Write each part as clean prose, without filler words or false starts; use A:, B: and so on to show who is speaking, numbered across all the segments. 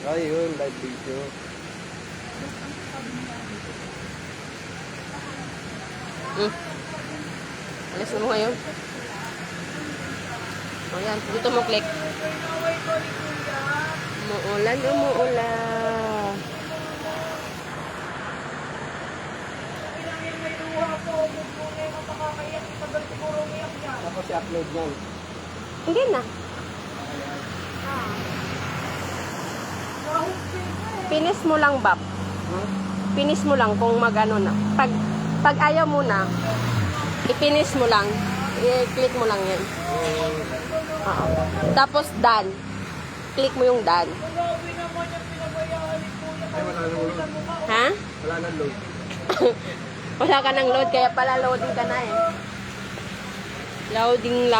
A: Ayun, live video.
B: Alas mo ngayon. O yan, dito mo click. Umuulan, umuulan.
A: Tapos i-upload yan.
B: Hindi na. Pinis mo lang, Bap. Pinis mo lang kung magano na. Pag ayaw mo na, ipinis mo lang. I-click mo lang yan. Oo. Tapos done. Click mo yung done.
A: Ay, wala nang load.
B: Ha?
A: Wala nang load.
B: Wala ka ng load, kaya pala loading ka na eh. Loading.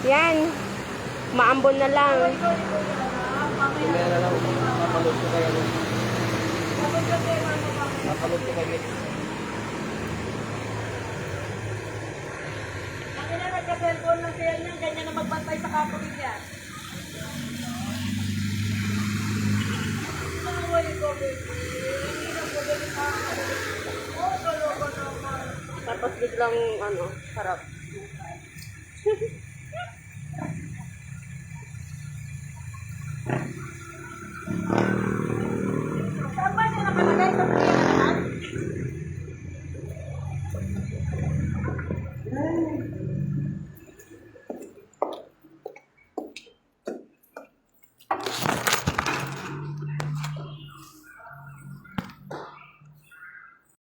B: Yan. Maambon na lang.
A: Kaya na lang, mapaload ko kayo. Mapaload ko kayo.
C: Ang ina nagka-cellphone lang siya niyan, ganyan na magbantay sa kapatid niya.
B: Tapos biglang, sarap.